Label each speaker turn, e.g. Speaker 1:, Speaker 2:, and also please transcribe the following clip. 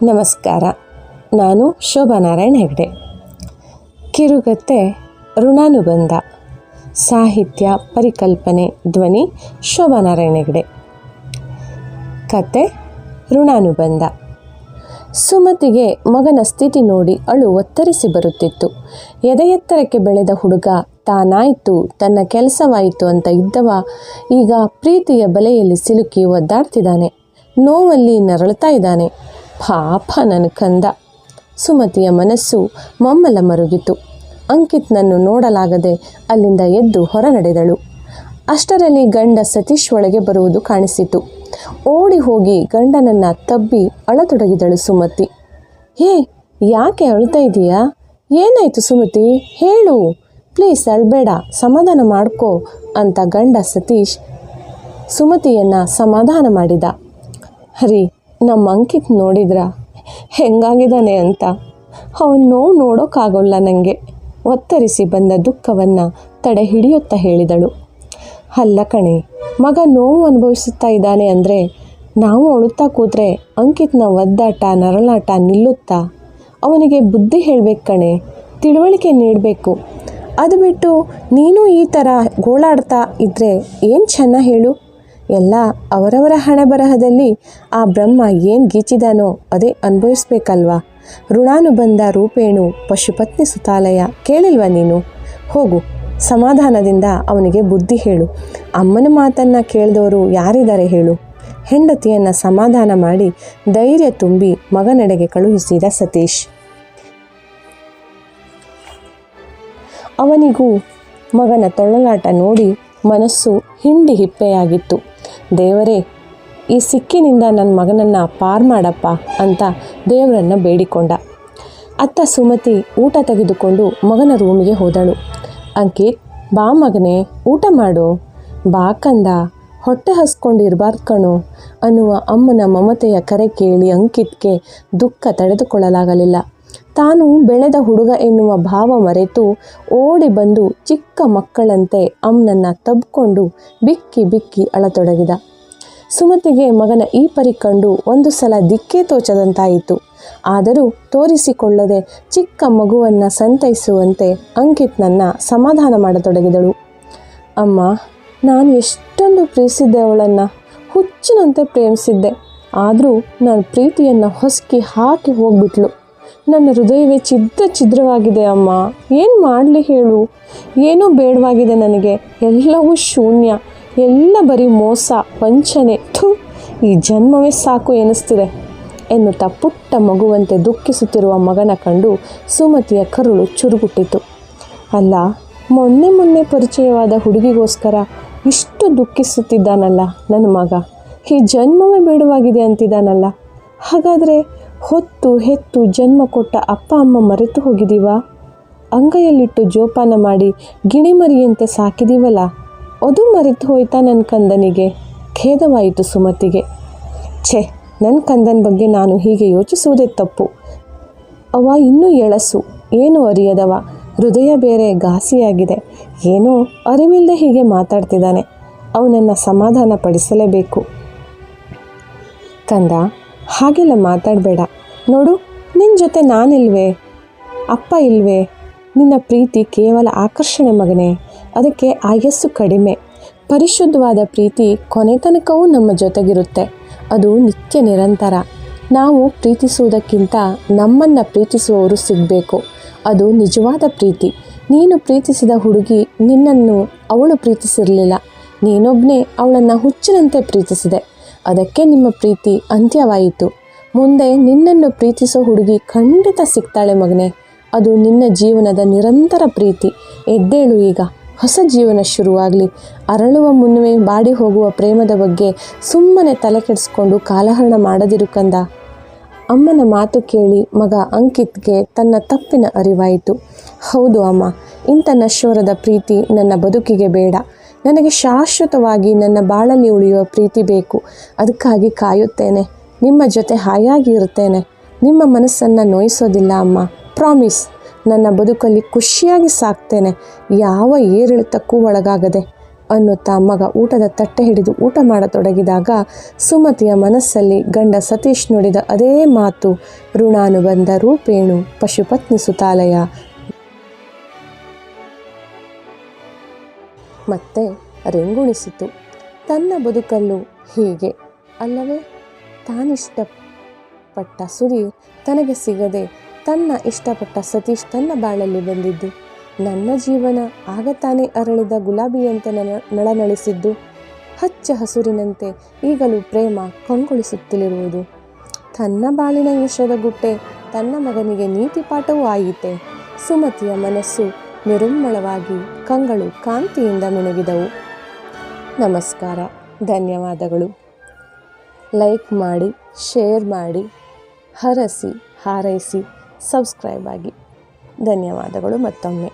Speaker 1: ನಮಸ್ಕಾರ. ನಾನು ಶೋಭಾ ನಾರಾಯಣ್ ಹೆಗ್ಡೆ. ಕಿರುಗತೆ ಋಣಾನುಬಂಧ. ಸಾಹಿತ್ಯ ಪರಿಕಲ್ಪನೆ ಧ್ವನಿ ಶೋಭಾ ನಾರಾಯಣ್ ಹೆಗ್ಡೆ. ಕತೆ ಋಣಾನುಬಂಧ. ಸುಮತಿಗೆ ಮಗನ ಸ್ಥಿತಿ ನೋಡಿ ಅಳು ಒತ್ತರಿಸಿ ಬರುತ್ತಿತ್ತು. ಎದೆಯೆತ್ತರಕ್ಕೆ ಬೆಳೆದ ಹುಡುಗ ತಾನಾಯಿತು, ತನ್ನ ಕೆಲಸವಾಯಿತು ಅಂತ ಇದ್ದವ ಈಗ ಪ್ರೀತಿಯ ಬಲೆಯಲ್ಲಿ ಸಿಲುಕಿ ಒದ್ದಾಡ್ತಿದ್ದಾನೆ. ನೋವಲ್ಲಿ ನರಳುತ್ತಾ ಇದ್ದಾನೆ. ಪಾಪ ನನ್ನ ಕಂದ. ಸುಮತಿಯ ಮನಸ್ಸು ಮಮ್ಮಲ ಮರುಗಿತು. ಅಂಕಿತ್ನನ್ನು ನೋಡಲಾಗದೆ ಅಲ್ಲಿಂದ ಎದ್ದು ಹೊರ ನಡೆದಳು. ಅಷ್ಟರಲ್ಲಿ ಗಂಡ ಸತೀಶ್ ಒಳಗೆ ಬರುವುದು ಕಾಣಿಸಿತು. ಓಡಿ ಹೋಗಿ ಗಂಡನನ್ನು ತಬ್ಬಿ ಅಳತೊಡಗಿದಳು ಸುಮತಿ. ಹೇ, ಯಾಕೆ ಅಳ್ತಾ ಇದೀಯಾ? ಏನಾಯಿತು ಸುಮತಿ, ಹೇಳು, ಪ್ಲೀಸ್ ಅಳ್ಬೇಡ, ಸಮಾಧಾನ ಮಾಡ್ಕೋ ಅಂತ ಗಂಡ ಸತೀಶ್ ಸುಮತಿಯನ್ನು ಸಮಾಧಾನ ಮಾಡಿದ. ಹರಿ, ನಮ್ಮ ಅಂಕಿತ್ ನೋಡಿದ್ರ ಹೆಂಗಾಗಿದ್ದಾನೆ ಅಂತ. ಅವನ ನೋವು ನೋಡೋಕ್ಕಾಗೋಲ್ಲ ನನಗೆ. ಒತ್ತರಿಸಿ ಬಂದ ದುಃಖವನ್ನು ತಡೆ ಹಿಡಿಯುತ್ತಾ ಹೇಳಿದಳು. ಅಲ್ಲ ಕಣೆ, ಮಗ ನೋವು ಅನುಭವಿಸುತ್ತಾ ಇದ್ದಾನೆ ಅಂದರೆ ನಾವು ಅಳುತ್ತಾ ಕೂತ್ರೆ ಅಂಕಿತ್ನ ಒದ್ದಾಟ ನರಳಾಟ ನಿಲ್ಲುತ್ತಾ? ಅವನಿಗೆ ಬುದ್ಧಿ ಹೇಳಬೇಕು ಕಣೆ, ತಿಳುವಳಿಕೆ ನೀಡಬೇಕು. ಅದು ಬಿಟ್ಟು ನೀನು ಈ ಥರ ಗೋಳಾಡ್ತಾ ಇದ್ದರೆ ಏನು ಚೆನ್ನ ಹೇಳು? ಎಲ್ಲ ಅವರವರ ಹಣೆ ಬರಹದಲ್ಲಿ ಆ ಬ್ರಹ್ಮ ಏನು ಗೀಚಿದಾನೋ ಅದೇ ಅನುಭವಿಸ್ಬೇಕಲ್ವಾ? ಋಣಾನುಬಂಧ ರೂಪೇಣು ಪಶುಪತ್ನಿ ಸುತಾಲಯ ಕೇಳಿಲ್ವ ನೀನು? ಹೋಗು, ಸಮಾಧಾನದಿಂದ ಅವನಿಗೆ ಬುದ್ಧಿ ಹೇಳು. ಅಮ್ಮನ ಮಾತನ್ನು ಕೇಳಿದವರು ಯಾರಿದ್ದಾರೆ ಹೇಳು? ಹೆಂಡತಿಯನ್ನು ಸಮಾಧಾನ ಮಾಡಿ ಧೈರ್ಯ ತುಂಬಿ ಮಗನೆಡೆಗೆ ಕಳುಹಿಸಿದ ಸತೀಶ್. ಅವನಿಗೂ ಮಗನ ತೊಳಲಾಟ ನೋಡಿ ಮನಸ್ಸು ಹಿಂಡಿ ಹಿಪ್ಪೆಯಾಗಿತ್ತು. ದೇವರೇ, ಈ ಸಿಕ್ಕಿನಿಂದ ನನ್ನ ಮಗನನ್ನು ಪಾರು ಮಾಡಪ್ಪ ಅಂತ ದೇವರನ್ನು ಬೇಡಿಕೊಂಡ. ಅತ್ತ ಸುಮತಿ ಊಟ ತೆಗೆದುಕೊಂಡು ಮಗನ ರೂಮಿಗೆ ಹೋದಳು. ಅಂಕಿತ್, ಬಾ ಮಗನೇ, ಊಟ ಮಾಡು, ಬಾ ಕಂದ, ಹೊಟ್ಟೆ ಹಸ್ಕೊಂಡು ಇರಬಾರ್ದು ಕಣೋ ಅನ್ನುವ ಅಮ್ಮನ ಮಮತೆಯ ಕರೆ ಕೇಳಿ ಅಂಕಿತ್ಗೆ ದುಃಖ ತಡೆದುಕೊಳ್ಳಲಾಗಲಿಲ್ಲ. ತಾನು ಬೆಳೆದ ಹುಡುಗ ಎನ್ನುವ ಭಾವ ಮರೆತು ಓಡಿ ಬಂದು ಚಿಕ್ಕ ಮಕ್ಕಳಂತೆ ಅಮ್ಮನನ್ನು ತಬ್ಕೊಂಡು ಬಿಕ್ಕಿ ಬಿಕ್ಕಿ ಅಳತೊಡಗಿದ. ಸುಮತಿಗೆ ಮಗನ ಈ ಪರಿ ಕಂಡು ಒಂದು ಸಲ ದಿಕ್ಕೇ ತೋಚದಂತಾಯಿತು. ಆದರೂ ತೋರಿಸಿಕೊಳ್ಳದೆ ಚಿಕ್ಕ ಮಗುವನ್ನು ಸಂತೈಸುವಂತೆ ಅಂಕಿತ್ನನ್ನು ಸಮಾಧಾನ ಮಾಡತೊಡಗಿದಳು. ಅಮ್ಮ, ನಾನು ಎಷ್ಟೊಂದು ಪ್ರೀತಿಸಿದ್ದೆ ಅವಳನ್ನು, ಹುಚ್ಚಿನಂತೆ ಪ್ರೇಮಿಸಿದ್ದೆ. ಆದರೂ ನಾನು ಪ್ರೀತಿಯನ್ನು ಹೊಸಕಿ ಹಾಕಿ ಹೋಗ್ಬಿಟ್ಲು. ನನ್ನ ಹೃದಯವೇ ಛಿದ್ರವಾಗಿದೆ ಅಮ್ಮ. ಏನು ಮಾಡಲಿ ಹೇಳು? ಏನೂ ಬೇಡವಾಗಿದೆ ನನಗೆ. ಎಲ್ಲವೂ ಶೂನ್ಯ, ಎಲ್ಲ ಬರೀ ಮೋಸ, ವಂಚನೆ. ಈ ಜನ್ಮವೇ ಸಾಕು ಎನಿಸ್ತಿದೆ ಎನ್ನುತ್ತಾ ಪುಟ್ಟ ಮಗುವಂತೆ ದುಃಖಿಸುತ್ತಿರುವ ಮಗನ ಕಂಡು ಸುಮತಿಯ ಕರುಳು ಚುರುಗುಟ್ಟಿತು. ಅಲ್ಲ, ಮೊನ್ನೆ ಪರಿಚಯವಾದ ಹುಡುಗಿಗೋಸ್ಕರ ಇಷ್ಟು ದುಃಖಿಸುತ್ತಿದ್ದಾನಲ್ಲ ನನ್ನ ಮಗ. ಈ ಜನ್ಮವೇ ಬೇಡವಾಗಿದೆ ಅಂತಿದ್ದಾನಲ್ಲ. ಹಾಗಾದರೆ ಹೊತ್ತು ಹೆತ್ತು ಜನ್ಮ ಕೊಟ್ಟ ಅಪ್ಪ ಅಮ್ಮ ಮರೆತು ಹೋಗಿದ್ದೀವಾ? ಅಂಗೈಯಲ್ಲಿಟ್ಟು ಜೋಪಾನ ಮಾಡಿ ಗಿಣಿಮರಿಯಂತೆ ಸಾಕಿದೀವಲ್ಲ, ಅದು ಮರೆತು ಹೋಯ್ತಾ ನನ್ನ ಕಂದನಿಗೆ? ಖೇದವಾಯಿತು ಸುಮತಿಗೆ. ಛೇ, ನನ್ನ ಕಂದನ ಬಗ್ಗೆ ನಾನು ಹೀಗೆ ಯೋಚಿಸುವುದೇ ತಪ್ಪು. ಅವ ಇನ್ನೂ ಎಳಸು, ಏನೂ ಅರಿಯದವ, ಹೃದಯ ಬೇರೆ ಘಾಸಿಯಾಗಿದೆ. ಏನೋ ಅರಿವಿಲ್ಲದೆ ಹೀಗೆ ಮಾತಾಡ್ತಿದ್ದಾನೆ. ಅವನನ್ನು ಸಮಾಧಾನ ಪಡಿಸಲೇಬೇಕು. ಕಂದ, ಹಾಗೆಲ್ಲ ಮಾತಾಡಬೇಡ. ನೋಡು, ನಿನ್ನ ಜೊತೆ ನಾನಿಲ್ವೇ? ಅಪ್ಪ ಇಲ್ವೇ? ನಿನ್ನ ಪ್ರೀತಿ ಕೇವಲ ಆಕರ್ಷಣೆ ಮಗನೇ. ಅದಕ್ಕೆ ಆಯಸ್ಸು ಕಡಿಮೆ. ಪರಿಶುದ್ಧವಾದ ಪ್ರೀತಿ ಕೊನೆ ತನಕವೂ ನಮ್ಮ ಜೊತೆಗಿರುತ್ತೆ. ಅದು ನಿತ್ಯ ನಿರಂತರ. ನಾವು ಪ್ರೀತಿಸುವುದಕ್ಕಿಂತ ನಮ್ಮನ್ನು ಪ್ರೀತಿಸುವವರು ಸಿಗಬೇಕು. ಅದು ನಿಜವಾದ ಪ್ರೀತಿ. ನೀನು ಪ್ರೀತಿಸಿದ ಹುಡುಗಿ ನಿನ್ನನ್ನು ಅವಳು ಪ್ರೀತಿಸಿರಲಿಲ್ಲ. ನೀನೊಬ್ಬನೇ ಅವಳನ್ನು ಹುಚ್ಚಿನಂತೆ ಪ್ರೀತಿಸಿದೆ. ಅದಕ್ಕೆ ನಿಮ್ಮ ಪ್ರೀತಿ ಅಂತ್ಯವಾಯಿತು. ಮುಂದೆ ನಿನ್ನನ್ನು ಪ್ರೀತಿಸೋ ಹುಡುಗಿ ಖಂಡಿತ ಸಿಗ್ತಾಳೆ ಮಗನೇ. ಅದು ನಿನ್ನ ಜೀವನದ ನಿರಂತರ ಪ್ರೀತಿ. ಎದ್ದೇಳು, ಈಗ ಹೊಸ ಜೀವನ ಶುರುವಾಗಲಿ. ಅರಳುವ ಮುನ್ನವೇ ಬಾಡಿ ಹೋಗುವ ಪ್ರೇಮದ ಬಗ್ಗೆ ಸುಮ್ಮನೆ ತಲೆ ಕೆಡಿಸ್ಕೊಂಡು ಕಾಲಹರಣ ಮಾಡದಿರು ಕಂದ. ಅಮ್ಮನ ಮಾತು ಕೇಳಿ ಮಗ ಅಂಕಿತ್ಗೆ ತನ್ನ ತಪ್ಪಿನ ಅರಿವಾಯಿತು. ಹೌದು ಅಮ್ಮ, ಇಂಥ ನಶ್ವರದ ಪ್ರೀತಿ ನನ್ನ ಬದುಕಿಗೆ ಬೇಡ. ನನಗೆ ಶಾಶ್ವತವಾಗಿ ನನ್ನ ಬಾಳಲ್ಲಿ ಉಳಿಯುವ ಪ್ರೀತಿ ಬೇಕು. ಅದಕ್ಕಾಗಿ ಕಾಯುತ್ತೇನೆ. ನಿಮ್ಮ ಜೊತೆ ಹಾಯಾಗಿ ಇರುತ್ತೇನೆ. ನಿಮ್ಮ ಮನಸ್ಸನ್ನು ನೋಯಿಸೋದಿಲ್ಲ ಅಮ್ಮ, ಪ್ರಾಮಿಸ್. ನನ್ನ ಬದುಕಲ್ಲಿ ಖುಷಿಯಾಗಿ ಸಾಕ್ತೇನೆ, ಯಾವ ಏರಿಳಿತಕ್ಕೂ ಒಳಗಾಗದೆ ಅನ್ನುತ್ತಾ ಮಗ ಊಟದ ತಟ್ಟೆ ಹಿಡಿದು ಊಟ ಮಾಡತೊಡಗಿದಾಗ ಸುಮತಿಯ ಮನಸ್ಸಲ್ಲಿ ಗಂಡ ಸತೀಶ್ ನುಡಿದ ಅದೇ ಮಾತು ಋಣಾನುಬಂಧ ರೂಪೇಣು ಪಶುಪತ್ನಿ ಸುತಾಲಯ ಮತ್ತೆ ರೆಂಗುಣಿಸಿತು. ತನ್ನ ಬದುಕಲ್ಲೂ ಹೀಗೆ ಅಲ್ಲವೇ? ತಾನಿಷ್ಟಪಟ್ಟ ಸುಧೀರ್ ತನಗೆ ಸಿಗದೆ ತನ್ನ ಇಷ್ಟಪಟ್ಟ ಸತೀಶ್ ತನ್ನ ಬಾಳಲ್ಲಿ ಬಂದಿದ್ದು, ನನ್ನ ಜೀವನ ಆಗ ತಾನೇ ಅರಳಿದ ಗುಲಾಬಿಯಂತೆ ನಳನಳಿಸಿದ್ದು, ಹಚ್ಚ ಹಸುರಿನಂತೆ ಈಗಲೂ ಪ್ರೇಮ ಕಂಗೊಳಿಸುತ್ತಲಿರುವುದು. ತನ್ನ ಬಾಳಿನ ವಿಷದ ಗುಟ್ಟೆ ತನ್ನ ಮಗನಿಗೆ ನೀತಿ ಪಾಠವೂ ಆಯಿತೆ. ಸುಮತಿಯ ಮನಸ್ಸು ನಿರುಮ್ಮಳವಾಗಿ ಕಂಗಳು ಕಾಂತಿಯಿಂದ ಮಿನುಗಿದವು. ನಮಸ್ಕಾರ, ಧನ್ಯವಾದಗಳು. ಲೈಕ್ ಮಾಡಿ, ಶೇರ್ ಮಾಡಿ, ಹರಸಿ ಹಾರೈಸಿ, ಸಬ್ಸ್ಕ್ರೈಬ್ ಆಗಿ. ಧನ್ಯವಾದಗಳು ಮತ್ತೊಮ್ಮೆ.